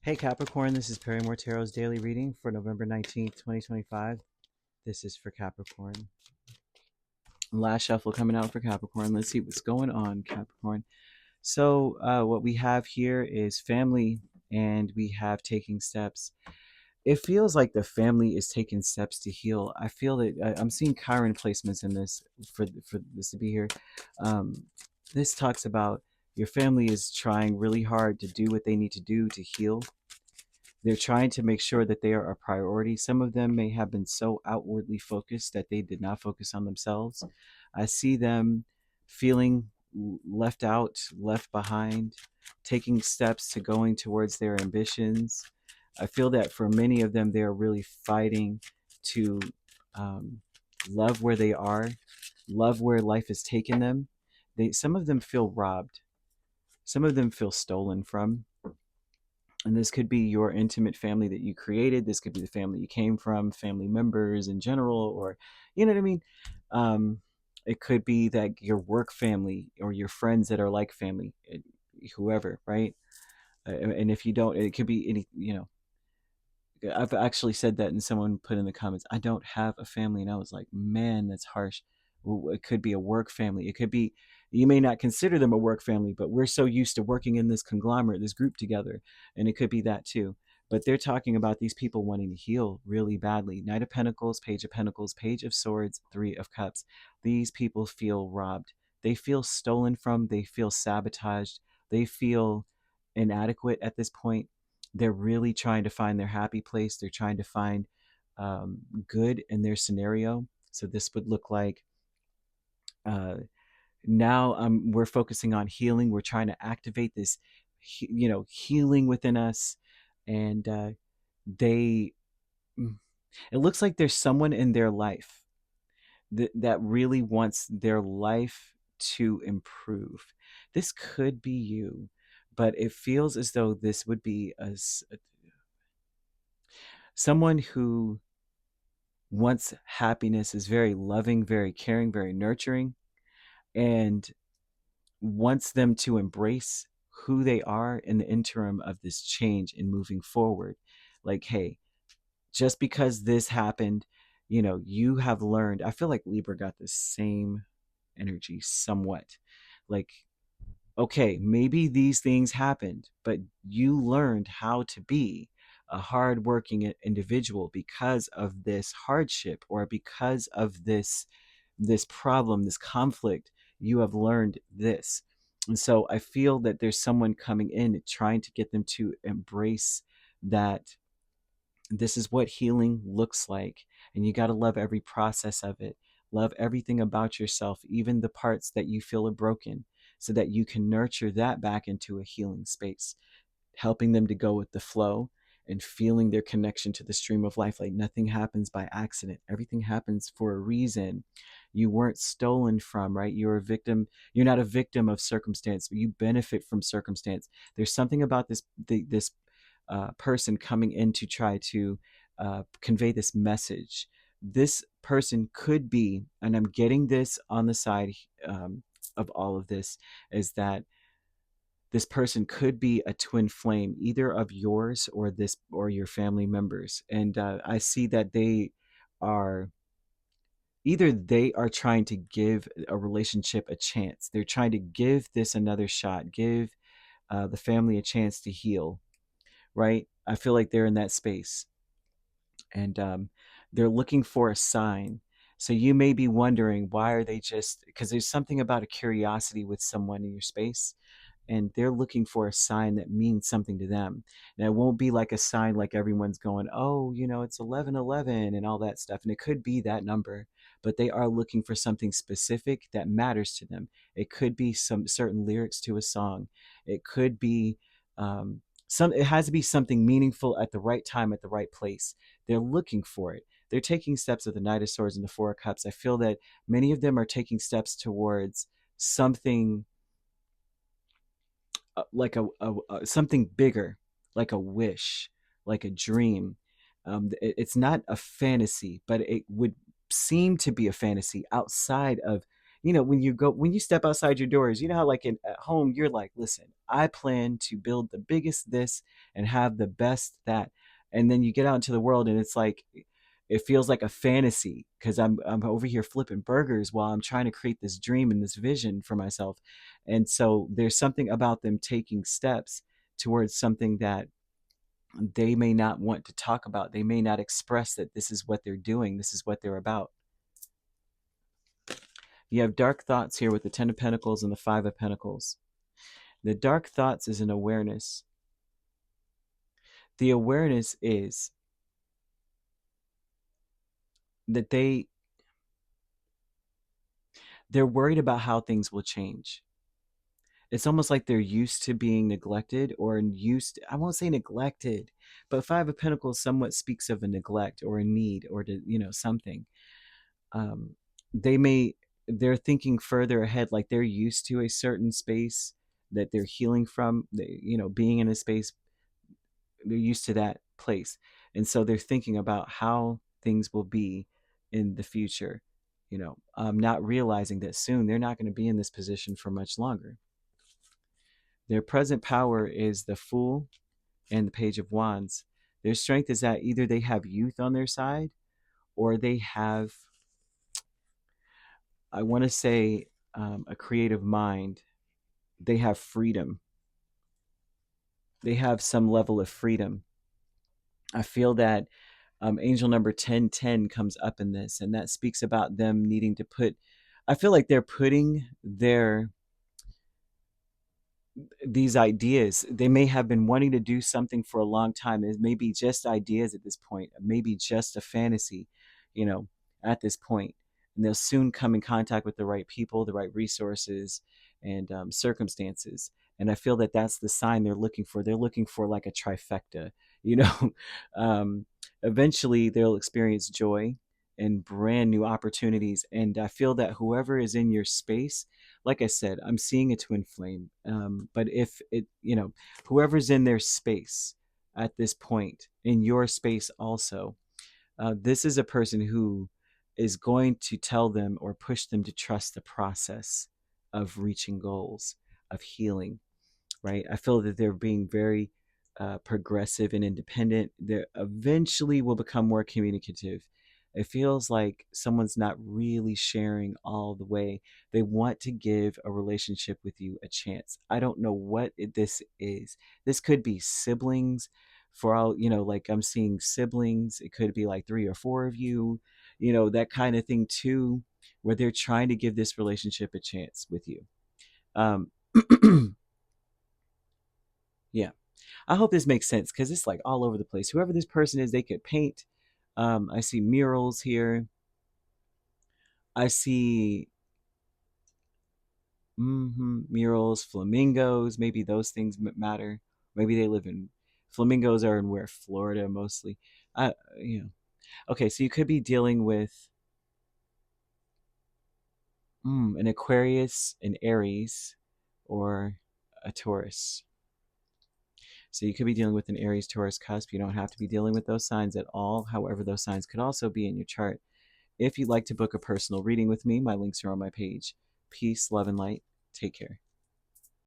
Hey Capricorn, this is Perrymore Tarot's daily reading for November 19th, 2025. This is for Capricorn. Last shuffle coming out for Capricorn. Let's see what's going on, Capricorn. So, what we have here is family, and we have taking steps. It feels like the family is taking steps to heal. I feel that I'm seeing Chiron placements in this for this to be here. Um, this talks about your family is trying really hard to do what they need to do to heal. They're trying to make sure that they are a priority. Some of them may have been so outwardly focused that they did not focus on themselves. I see them feeling left out, left behind, taking steps to going towards their ambitions. I feel that for many of them, they're really fighting to um, love where they are, love where life has taken them. Some of them feel robbed. Some of them feel stolen from. And this could be your intimate family that you created. This could be the family you came from, family members in general, or you know what I mean. Um, it could be that your work family or your friends that are like family, whoever, right? And if you don't, it could be any. I've actually said that, and someone put in the comments, "I don't have a family," and I was like, "Man, that's harsh." Well, it could be a work family. It could be you may not consider them a work family, but we're so used to working in this conglomerate, this group together, and it could be that too. But they're talking about these people wanting to heal really badly. Knight of Pentacles, Page of Pentacles, Page of Swords, Three of Cups. These people feel robbed. They feel stolen from. They feel sabotaged. They feel inadequate at this point. They're really trying to find their happy place. They're trying to find good in their scenario. So this would look like uh, now we're focusing on healing. We're trying to activate this, healing within us. And they, mm, it looks like there's someone in their life that really wants their life to improve. This could be you, but it feels as though this would be someone who wants happiness, is very loving, very caring, very nurturing, and wants them to embrace who they are in the interim of this change and moving forward. Like, hey, just because this happened, you have learned. I feel like Libra got the same energy somewhat. Like, okay, maybe these things happened, but you learned how to be a hardworking individual because of this hardship or because of this problem, this conflict. You have learned this. And so I feel that there's someone coming in trying to get them to embrace that this is what healing looks like. And you got to love every process of it. Love everything about yourself, even the parts that you feel are broken, so that you can nurture that back into a healing space, helping them to go with the flow and feeling their connection to the stream of life. Like nothing happens by accident, everything happens for a reason. You weren't stolen from, right? You're a victim. You're not a victim of circumstance, but you benefit from circumstance. There's something about this person coming in to try to convey this message. This person could be, and I'm getting this on the side of all of this, is that this person could be a twin flame, either of yours or your family members. And I see that are they are trying to give a relationship a chance. They're trying to give this another shot, give the family a chance to heal, right? I feel like they're in that space, and they're looking for a sign. So you may be wondering, why are they just, because there's something about a curiosity with someone in your space, and they're looking for a sign that means something to them. Now, it won't be like a sign like everyone's going, oh, it's 1111 and all that stuff. And it could be that number, but they are looking for something specific that matters to them. It could be some certain lyrics to a song. It could be it has to be something meaningful at the right time, at the right place. They're looking for it. They're taking steps with the Knight of Swords and the Four of Cups. I feel that many of them are taking steps towards something like something bigger, like a wish, like a dream. It's not a fantasy, but it would seem to be a fantasy outside of when you step outside your doors, you know how like at home, you're like, listen, I plan to build the biggest this and have the best that. And then you get out into the world and it's like, it feels like a fantasy because I'm over here flipping burgers while I'm trying to create this dream and this vision for myself. And so there's something about them taking steps towards something that they may not want to talk about. They may not express that this is what they're doing, this is what they're about. You have dark thoughts here with the Ten of Pentacles and the Five of Pentacles. The dark thoughts is an awareness. The awareness is that they're worried about how things will change. It's almost like they're used to being neglected, or I won't say neglected, but Five of Pentacles somewhat speaks of a neglect or a need or something. Um, they may they're thinking further ahead, like they're used to a certain space that they're healing from, being in a space, they're used to that place, and so they're thinking about how things will be in the future, not realizing that soon they're not going to be in this position for much longer. Their present power is the Fool and the Page of Wands. Their strength is that either they have youth on their side, or they have, I want to say, a creative mind. They have freedom. They have some level of freedom. I feel that angel number 1010 comes up in this, and that speaks about them needing to I feel like they're putting these ideas. They may have been wanting to do something for a long time. It may be just ideas at this point, maybe just a fantasy, at this point. And they'll soon come in contact with the right people, the right resources, and circumstances. And I feel that that's the sign they're looking for. They're looking for like a trifecta, you know. Eventually, they'll experience joy and brand new opportunities. And I feel that whoever is in your space, like I said, I'm seeing a twin flame. But if it, whoever's in their space at this point, in your space also, this is a person who is going to tell them or push them to trust the process of reaching goals, of healing, right? I feel that they're being very progressive and independent. They eventually will become more communicative. It feels like someone's not really sharing all the way. They want to give a relationship with you a chance. I don't know what this is. This could be siblings, for all, like I'm seeing siblings. It could be like 3 or 4 of you, that kind of thing too, where they're trying to give this relationship a chance with you. Um, yeah. I hope this makes sense because it's like all over the place. Whoever this person is, they could paint. I see murals here. I see murals, flamingos. Maybe those things matter. Maybe they live in flamingos are in where Florida mostly. I you know. Okay, so you could be dealing with an Aquarius, an Aries, or a Taurus. So you could be dealing with an Aries, Taurus cusp. You don't have to be dealing with those signs at all. However, those signs could also be in your chart. If you'd like to book a personal reading with me, my links are on my page. Peace, love, and light. Take care.